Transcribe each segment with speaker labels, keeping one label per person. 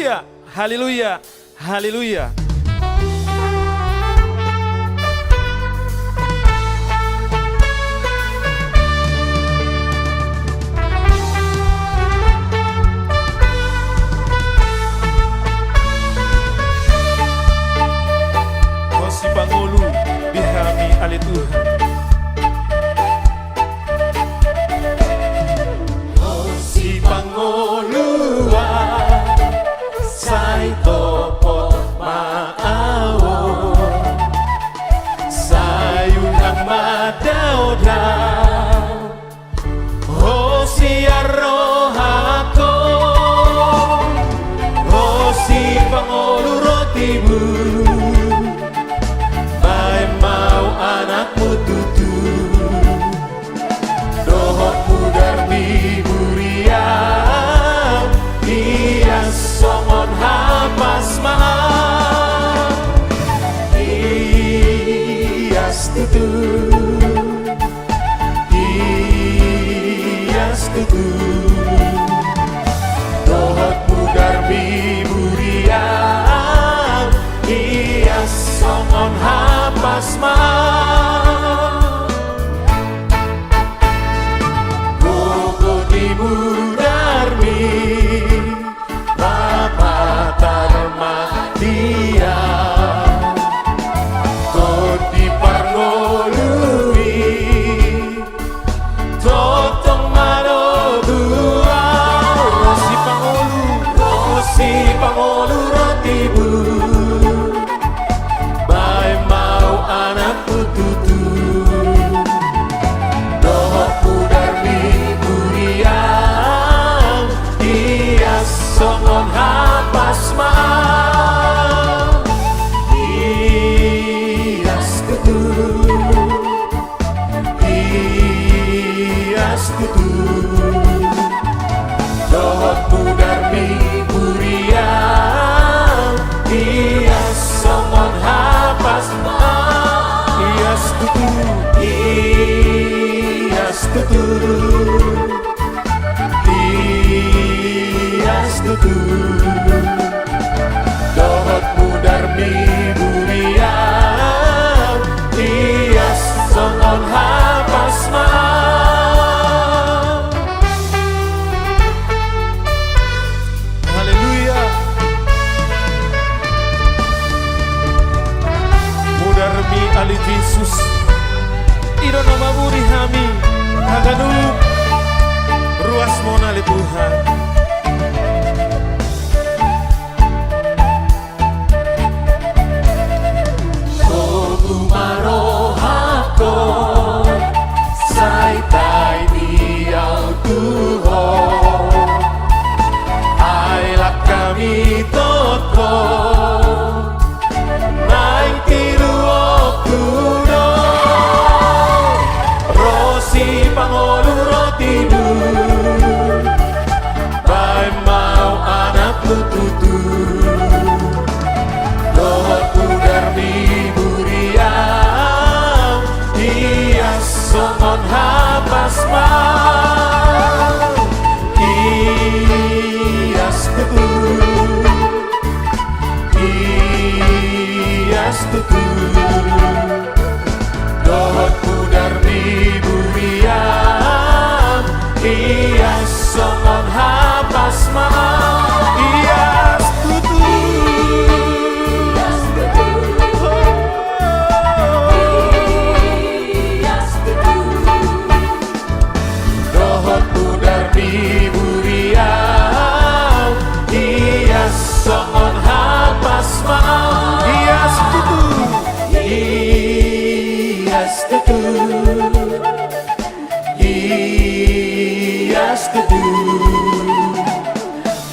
Speaker 1: Haleluya, haleluya, haleluya. Si Pangulu dihami oleh Tuhan.
Speaker 2: Oh si Pangulua say topot maawo sayun ang madaw-daw. Oh si Arohako, oh si Pangulu rotibu anakmu tutu dohot pudar di buriang dia songon hapas mahal ias tutu dohot pudar di buriang dia songon hapas mahal songon hapas mahal ias kutu dohot pudar mi buriang ias songon hapas mahal ias kutu dohot pudar mi buriang ias songon hapas mahal.
Speaker 1: Haleluya. Pudar mi ali Jesus iro nama buri hami haganu ruas mona le Tuhan.
Speaker 2: Songon hapas mahal ias tutu dohot pudar mi buriang ias songon hapas mahal ias tutu dohot pudar mi buriang ias songon hapas mahal ias tutu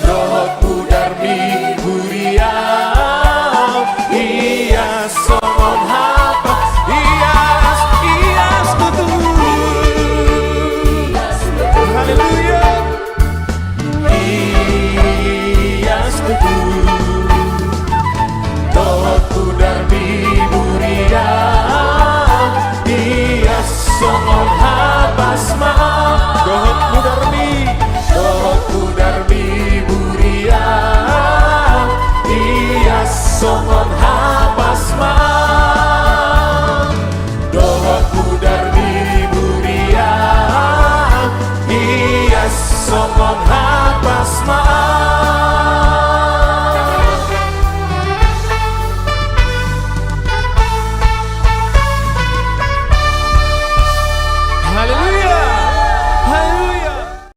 Speaker 2: dohot pudar mi buriang ias songon hapas ias tutu. Haleluya ias tutu